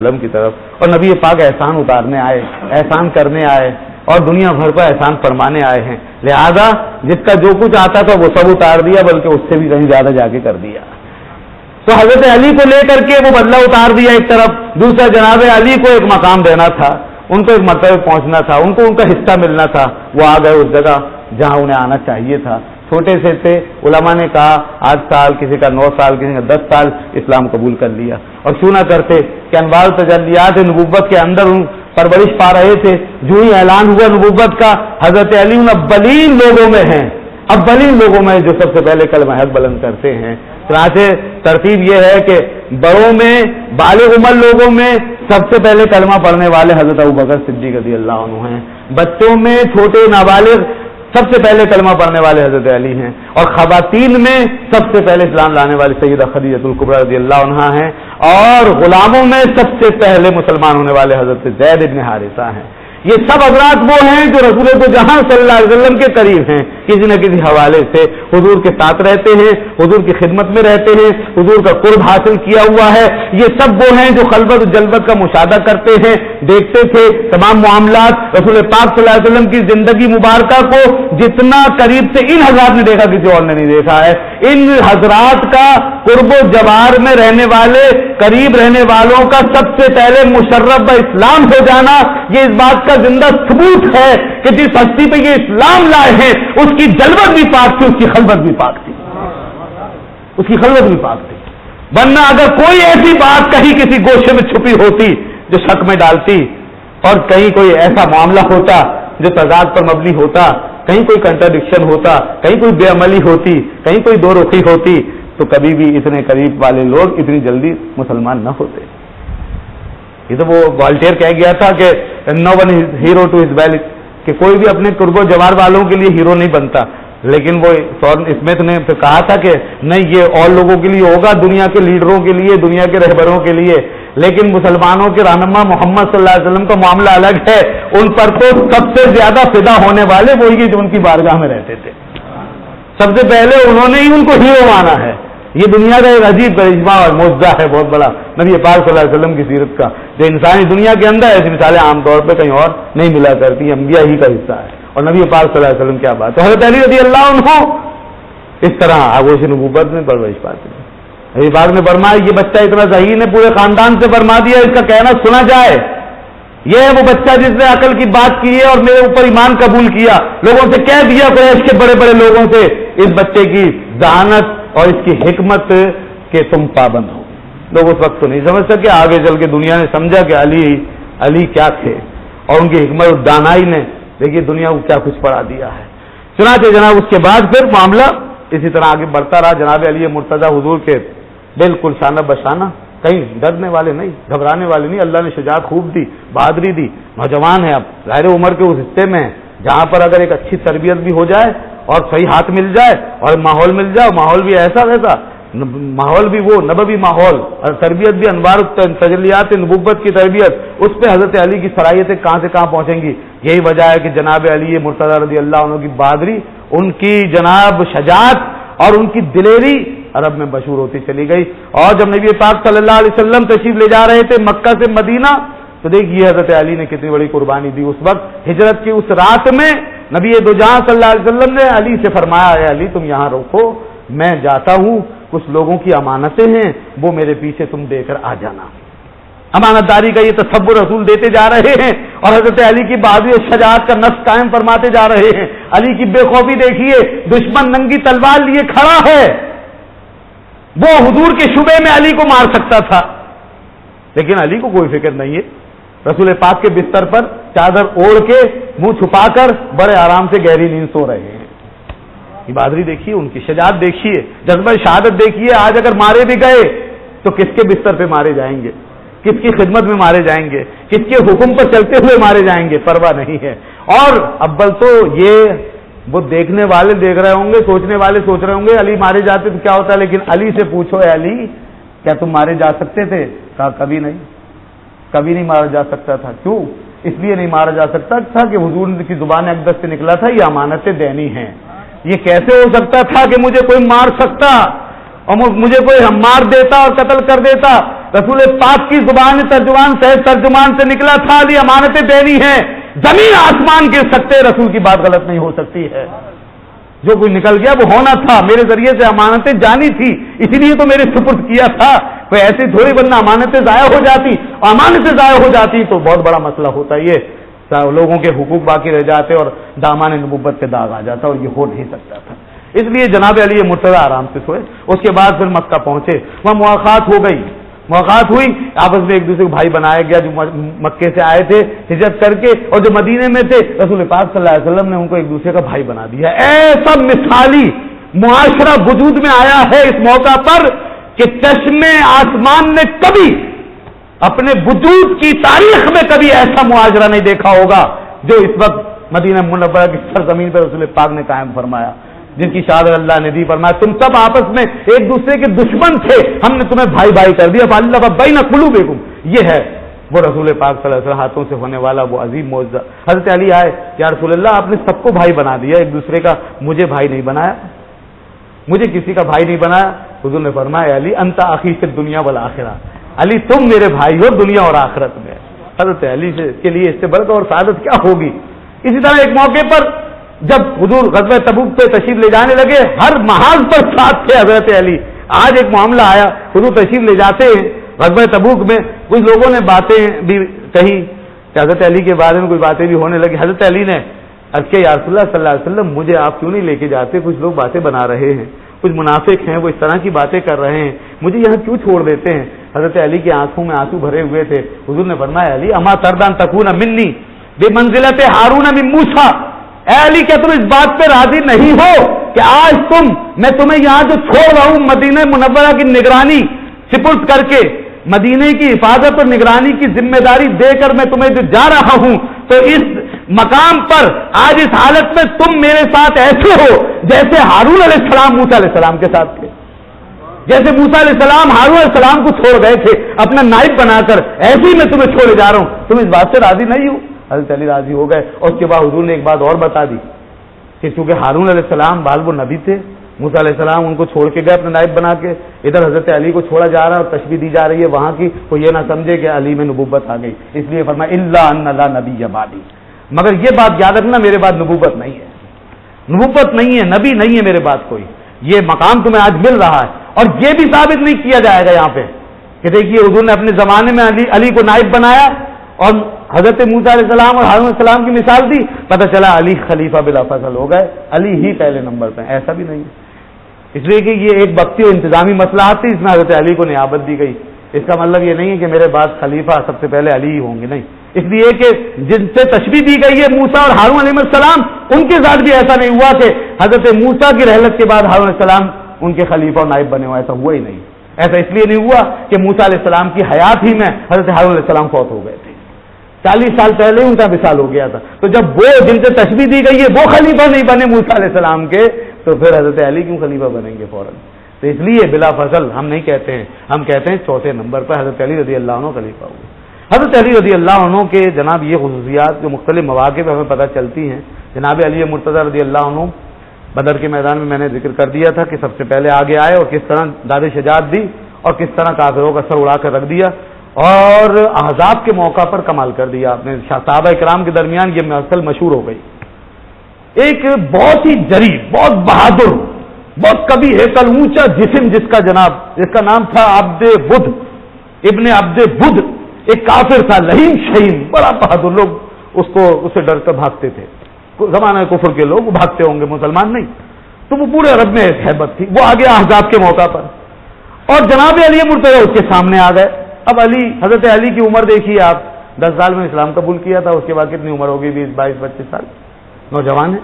کی طرف، اور نبی پاک احسان اتارنے آئے، احسان کرنے آئے اور دنیا بھر پر احسان فرمانے آئے ہیں، لہذا جس کا جو کچھ آتا تھا وہ سب اتار دیا، بلکہ اس سے بھی کہیں زیادہ جا کے کر دیا۔ تو حضرت علی کو لے کر کے وہ بدلہ اتار دیا ایک طرف، دوسرا جناب علی کو ایک مقام دینا تھا، ان کو ایک مرتبہ پہنچنا تھا، ان کو ان کا حصہ ملنا تھا، وہ آ گئے اس جگہ جہاں انہیں آنا چاہیے تھا۔ چھوٹے سے تھے، علماء نے کہا 8 سال، کسی کا 9 سال، کسی کا 10 سال اسلام قبول کر لیا، اور کیوں نہ کرتے کہ انوار تجلیات نبوت کے اندر ان پرورش پا رہے تھے۔ جو ہی اعلان ہوا نبوت کا، حضرت علی ان اولین لوگوں میں ہیں، اولین لوگوں میں جو سب سے پہلے کلمہ حق بلند کرتے ہیں۔ چنانچہ ترتیب یہ ہے کہ بڑوں میں، بالغ عمر لوگوں میں سب سے پہلے کلمہ پڑھنے والے حضرت ابوبکر صدیق رضی اللہ عنہ ہیں، بچوں میں چھوٹے نابالغ سب سے پہلے کلمہ پڑھنے والے حضرت علی ہیں، اور خواتین میں سب سے پہلے اسلام لانے والی سیدہ خدیجہ الکبریٰ رضی اللہ عنہا ہیں، اور غلاموں میں سب سے پہلے مسلمان ہونے والے حضرت زید بن حارثہ ہیں۔ یہ سب حضرات وہ ہیں جو رسول تو جہاں صلی اللہ علیہ وسلم کے قریب ہیں، کسی نہ کسی حوالے سے حضور کے ساتھ رہتے ہیں، حضور کی خدمت میں رہتے ہیں، حضور کا قرب حاصل کیا ہوا ہے۔ یہ سب وہ ہیں جو خلوت و جلوت کا مشاہدہ کرتے ہیں، دیکھتے تھے تمام معاملات۔ رسول پاک صلی اللہ علیہ وسلم کی زندگی مبارکہ کو جتنا قریب سے ان حضرات نے دیکھا کسی اور نے نہیں دیکھا ہے۔ ان حضرات کا قرب و جوار میں رہنے والے، قریب رہنے والوں کا سب سے پہلے مشرف اسلام ہو جانا، یہ اس بات کا زندہ ثبوت ہے کہ جس ہستی پہ یہ اسلام لائے ہیں اس کی جلوت بھی پاک تھی، اس کی خلوت بھی پاک تھی، اس کی خلوت بھی پاک تھی۔ ورنہ اگر کوئی ایسی بات کہیں کسی گوشے میں چھپی ہوتی جو شک میں ڈالتی، اور کہیں کوئی ایسا معاملہ ہوتا جو تضاد پر مبنی ہوتا، کہیں کوئی کنٹراڈکشن ہوتا، کہیں کوئی بے عملی ہوتی، کہیں کوئی دو رخی ہوتی، تو کبھی بھی اتنے قریب والے لوگ اتنی جلدی مسلمان نہ ہوتے۔ یہ تو وہ والٹیئر کہہ گیا تھا کہ no one hero to his valet, کہ کوئی بھی اپنے قرب و جوار والوں کے لیے ہیرو نہیں بنتا، لیکن وہ اسمتھ نے پھر کہا تھا کہ نہیں، یہ اور لوگوں کے لیے ہوگا، دنیا کے لیڈروں کے لیے، دنیا کے رہبروں کے لیے، لیکن مسلمانوں کے رہنما محمد صلی اللہ علیہ وسلم کا معاملہ الگ ہے۔ ان پر تو سب سے زیادہ فدا ہونے والے وہی جو ان کی بارگاہ میں رہتے تھے، سب سے پہلے انہوں نے ہی ان کو ہیرو مانا ہے۔ یہ دنیا کا ایک عجیب کرشمہ اور معجزہ ہے بہت بڑا نبی پاک صلی اللہ علیہ وسلم کی سیرت کا، جو انسانی دنیا کے اندر ایسی مثالیں عام طور پہ کہیں اور نہیں ملا کرتی، انبیاء ہی کا حصہ ہے۔ اور نبی پاک صلی اللہ علیہ وسلم کیا بات، تو حضرت علی رضی اللہ عنہ اس طرح آغوش نبوت میں پرورش پاتے ہیں۔ نبی پاک نے فرمایا یہ بچہ اتنا ذہین ہے، پورے خاندان سے فرما دیا اس کا کہنا سنا جائے، یہ ہے وہ بچہ جس نے عقل کی بات کی ہے اور میرے اوپر ایمان قبول کیا، لوگوں سے کہہ دیا، قریش کے بڑے بڑے لوگوں سے، اس بچے کی ذہانت اور اس کی حکمت کے تم پابند ہو۔ لوگ اس وقت تو نہیں سمجھ سکے، آگے چل کے دنیا نے سمجھا کہ علی کیا تھے، اور ان کی حکمت اور دانائی نے دیکھیے دنیا کو کیا کچھ پڑھا دیا ہے۔ چنانچہ جناب اس کے بعد پھر معاملہ اسی طرح آگے بڑھتا رہا۔ جناب علی مرتضیٰ حضور کے بالکل شانہ بشانہ، کہیں ڈرنے والے نہیں، گھبرانے والے نہیں، اللہ نے شجاعت خوب دی، بہادری دی، نوجوان ہے، اب ظاہر عمر کے اس حصے میں ہے جہاں پر اگر ایک اچھی تربیت بھی ہو جائے اور صحیح ہاتھ مل جائے اور ماحول مل جائے، ماحول بھی ایسا ویسا، ماحول بھی وہ نبوی ماحول اور تربیت بھی انوار تجلیات نبوت کی تربیت، اس پہ حضرت علی کی صلاحیتیں کہاں سے کہاں پہنچیں گی۔ یہی وجہ ہے کہ جناب علی مرتضیٰ رضی اللہ عنہ کی بہادری، ان کی جناب شجاعت اور ان کی دلیری عرب میں مشہور ہوتی چلی گئی۔ اور جب نبی پاک صلی اللہ علیہ وسلم تشریف لے جا رہے تھے مکہ سے مدینہ، تو دیکھیے حضرت علی نے کتنی بڑی قربانی دی۔ اس وقت ہجرت کی اس رات میں نبی دو جہاں صلی اللہ علیہ وسلم نے علی سے فرمایا، اے علی تم یہاں رکو، میں جاتا ہوں، کچھ لوگوں کی امانتیں ہیں وہ میرے پیچھے تم دے کر آ جانا۔ امانت داری کا یہ تصور رسول دیتے جا رہے ہیں، اور حضرت علی کی بہادری اور شجاعت کا نقش قائم فرماتے جا رہے ہیں۔ علی کی بے خوفی دیکھیے، دشمن ننگی تلوار لیے کھڑا ہے، وہ حضور کے شبے میں علی کو مار سکتا تھا، لیکن علی کو کوئی فکر نہیں ہے، رسول پاک کے بستر پر چادر اوڑھ کے منہ چھپا کر بڑے آرام سے گہری نیند سو رہے ہیں۔ یہ بہادری دیکھیے، ان کی شجاعت دیکھیے، جذبہ شہادت دیکھیے۔ آج اگر مارے بھی گئے تو کس کے بستر پہ مارے جائیں گے، کس کی خدمت میں مارے جائیں گے، کس کے حکم پر چلتے ہوئے مارے جائیں گے، پرواہ نہیں ہے۔ اور اول تو یہ وہ دیکھنے والے دیکھ رہے ہوں گے، سوچنے والے سوچ رہے ہوں گے علی مارے جاتے تو کیا ہوتا ہے، لیکن علی سے پوچھو، اے علی کیا تم مارے جا سکتے تھے؟ کہا کبھی نہیں، کبھی نہیں مارا جا سکتا تھا۔ کیوں؟ اس لیے نہیں مارا جا سکتا تھا کہ حضور کی زبان اقدس سے نکلا تھا یہ امانتیں دینی ہیں۔ یہ کیسے ہو سکتا تھا کہ مجھے کوئی مار سکتا اور مجھے کوئی مار دیتا اور قتل کر دیتا؟ रसूल पाक की जुबान तर्जुमान से तर्जुमान से निकला था, अली अमानतें देनी है, जमीन आसमान गिर सकते, रसूल की बात गलत नहीं हो सकती है। जो कुछ निकल गया वो होना था, मेरे जरिए से अमानतें जानी थी, इसलिए तो मेरे सुपुर्द किया था। कोई ऐसी थोड़ी, वरना अमानतें जाया हो जाती, अमानतें जाया हो जाती तो बहुत बड़ा मसला होता। ये लोगों के हुकूक बाकी रह जाते और दामन नबुव्वत के दाग आ जाता, और ये हो नहीं सकता था। इसलिए जनाब अली मुर्तज़ा आराम से सोए। उसके बाद फिर मक्का पहुंचे, वहां मुलाकात हो गई, मुलाकात हुई, आपस में एक दूसरे को भाई बनाया गया। जो मक्के से आए थे हिजरत करके और जो मदीने में थे, रसूल पाक सल्लल्लाहु अलैहि वसल्लम ने उनको एक दूसरे का भाई बना दिया। ऐसा मिसाली मुआशरा वजूद में आया है इस मौका पर कि चश्मे आसमान ने कभी अपने वजूद की तारीख में कभी ऐसा मुआशरा नहीं देखा होगा जो इस वक्त मदीना मुनव्वरा की सरजमीन पर रसूल पाक ने कायम फरमाया, जिनकी शहादत अल्लाह ने दी। फरमाया तुम सब आपस में एक दूसरे के दुश्मन थे, हमने तुम्हें भाई भाई कर दिया। अल्लाह बैना कुलूबिकुम, ये है वो रसूल पाक सल्लल्लाहु अलैहि वसल्लम हाथों से होने वाला वो अजीम मौजज़ा। हज़रत अली आए, या रसूल अल्लाह आपने सबको भाई बना दिया एक दूसरे का, मुझे भाई नहीं बनाया, मुझे किसी का भाई नहीं बनाया। हुज़ूर ने फरमाया अली अंता अखी फिद दुनिया वल आखिरा, अली तुम मेरे भाई हो दुनिया और आखिरत में। हज़रत अली के लिए इससे बढ़कर और सादत क्या होगी। इसी तरह एक मौके पर जब हुजूर ग़ज़वा तबूक पे तशरीफ ले जाने लगे, हर महाज पर साथ थे हज़रत अली। आज एक मामला आया, हुजूर तशरीफ ले जाते हैं ग़ज़वा तबूक में, कुछ लोगों ने बातें भी कही, हज़रत अली के बारे में कुछ बातें भी होने लगी। हज़रत अली ने अर्ज़ किया या रसूलल्लाह सल्लल्लाहु अलैहि वसल्लम मुझे आप क्यों नहीं लेके जाते, कुछ लोग बातें बना रहे हैं, कुछ मुनाफिक हैं वो इस तरह की बातें कर रहे हैं, मुझे यहाँ क्यों छोड़ देते हैं। हज़रत अली की आंखों में आंसू भरे हुए थे। हुजूर ने फरमाया अली अमा तरदान तकून मिन्नी बेमंजिलत हारून मिन मूसा, अली क्या तुम इस बात पे राजी नहीं हो कि आज मैं तुम्हें यहाँ जो छोड़ रहा हूँ मदीना मुनव्वरा की निगरानी सिपुर्द करके, मदीने की हिफाजत और निगरानी की जिम्मेदारी देकर मैं तुम्हें जो जा रहा हूं, तो इस मकाम पर आज इस हालत में तुम मेरे साथ ऐसे हो जैसे हारून अलैहिस्सलाम मूसा अलैहिस्सलाम के साथ थे, जैसे मूसा अलैहिस्सलाम हारून अलैहिस्सलाम को छोड़ गए थे अपना नाइब बनाकर, ऐसे ही मैं तुम्हें छोड़े जा रहा हूं, तुम इस बात से राजी नहीं हो। हज़रत अली राजी हो गए। और उसके बाद हुजूर ने एक बात और बता दी कि चूंकि हारून अलैहिस्सलाम बाल वो नबी थे, मूसा अलैहिस्सलाम उनको छोड़ के गए अपने नाइब बना के, इधर हज़रत अली को छोड़ा जा रहा है और तशबीह दी जा रही है वहां की, वो ये ना समझे कि अली में नबूवत आ गई। इसलिए फरमाया इल्ला अन्ना ला नबी बादी, मगर ये बात याद रखना मेरे बाद नबूवत नहीं है, नबूवत नहीं है, नबी नहीं है मेरे बाद कोई। ये मकाम तुम्हें आज मिल रहा है। और ये भी साबित नहीं किया जाएगा यहाँ पे कि देखिए हुजूर ने अपने जमाने में अली को नाइब बनाया और हजरत मूसा अलैहिस्सलाम और हारून अलैहिस्सलाम की मिसाल दी, पता चला अली खलीफा बिला फसल हो गए, अली ही पहले नंबर पे। ऐसा भी नहीं है। इसलिए कि ये एक वक्ती और इंतजामी मसला आती, इसमें हजरत अली को नियाबत दी गई। इसका मतलब ये नहीं है कि मेरे बाद खलीफा सबसे पहले अली ही होंगे, नहीं। इसलिए कि जिनसे तशबीह दी गई है मूसा और हारून अलैहिस्सलाम, उनके साथ भी ऐसा नहीं हुआ कि हजरत मूसा की रहलत के बाद हारून अलैहिस्सलाम उनके खलीफा और नाइब बने हुए, ऐसा हुआ ही नहीं। ऐसा इसलिए नहीं हुआ कि मूसा अलैहिस्सलाम की हयात ही में हजरत हारून अलैहिस्सलाम फौत हो गए थे, 40 साल पहले उनका विसाल हो गया था। तो जब वो जिनसे तशबीह दी गई है वो खलीफा नहीं बने मूसा अलैहिस्सलाम के, तो फिर हजरत अली क्यों खलीफा बनेंगे फौरन। तो इसलिए बिला फसल हम नहीं कहते हैं, हम कहते हैं चौथे नंबर पर हजरत अली रज़ी अल्लाह अन्हु खलीफा हुए। हजरत अली रज़ी अल्लाह अन्हु के जनाब ये खुसूसियात जो मुख्तलिफ मौक़े पर हमें पता चलती हैं। जनाब अली मुर्तज़ा रज़ी अल्लाह अन्हु बदर के मैदान में मैंने जिक्र कर दिया था कि सबसे पहले आगे आए और किस तरह दाद शजात दी और किस तरह काफिरों का सर उड़ा कर रख दिया और अहज़ाब के मौका पर कमाल कर दिया आपने। सहाबा इकराम के दरमियान ये मसल मशहूर हो गई। एक बहुत ही जरी, बहुत बहादुर, बहुत कभी हेकल ऊंचा जिस्म जिसका नाम था अब्दे बुध, इब्ने अब्दे बुध, एक काफिर था लहीम शहीम, बड़ा बहादुर। लोग उससे डर कर भागते थे। जमाना कुफर के लोग भागते होंगे, मुसलमान नहीं। तो वो पूरे अरब में हैबत थी। वो आ गया अहज़ाब के मौका पर और जनाब अली मुर्तज़ा उसके सामने आ गए। अब अली, हजरत अली की उम्र देखिए आप, 10 साल में इस्लाम कबूल किया था, उसके बाद कितनी उम्र होगी, 20, 22, 25 साल, नौजवान है।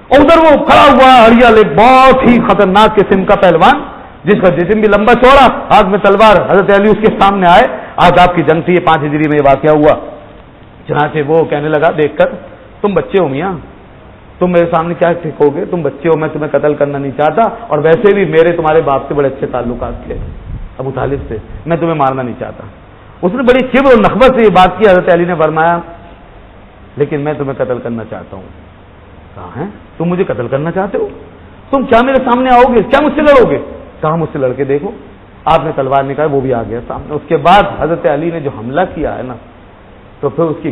और उधर वो खड़ा हुआ हरियाल, एक बहुत ही खतरनाक किस्म का पहलवान जिसका जिस्म भी लंबा चौड़ा, हाथ में तलवार। हजरत अली उसके सामने आए। आज़ाब की जंग थी, 5 हिजरी में ये वाक़या हुआ। चनाचे वो कहने लगा देखकर, तुम बच्चे हो मियाँ, तुम मेरे सामने क्या सीखोगे, तुम बच्चे हो, मैं तुम्हें कत्ल करना नहीं चाहता और वैसे भी मेरे तुम्हारे बाप से बड़े अच्छे ताल्लुकात थे अबू तालिब से, मैं तुम्हें मारना नहीं चाहता। उसने बड़ी किब्र और नखबत से ये बात की। हजरत अली ने फरमाया लेकिन मैं तुम्हें कत्ल करना चाहता हूँ। कहा है तुम मुझे कत्ल करना चाहते हो, तुम क्या मेरे सामने आओगे, क्या मुझसे लड़ोगे? कहा मुझसे लड़के देखो। آپ نے تلوار نکالی، وہ بھی آ گیا سامنے. اس کے بعد حضرت علی نے جو حملہ کیا ہے نا، تو پھر اس کی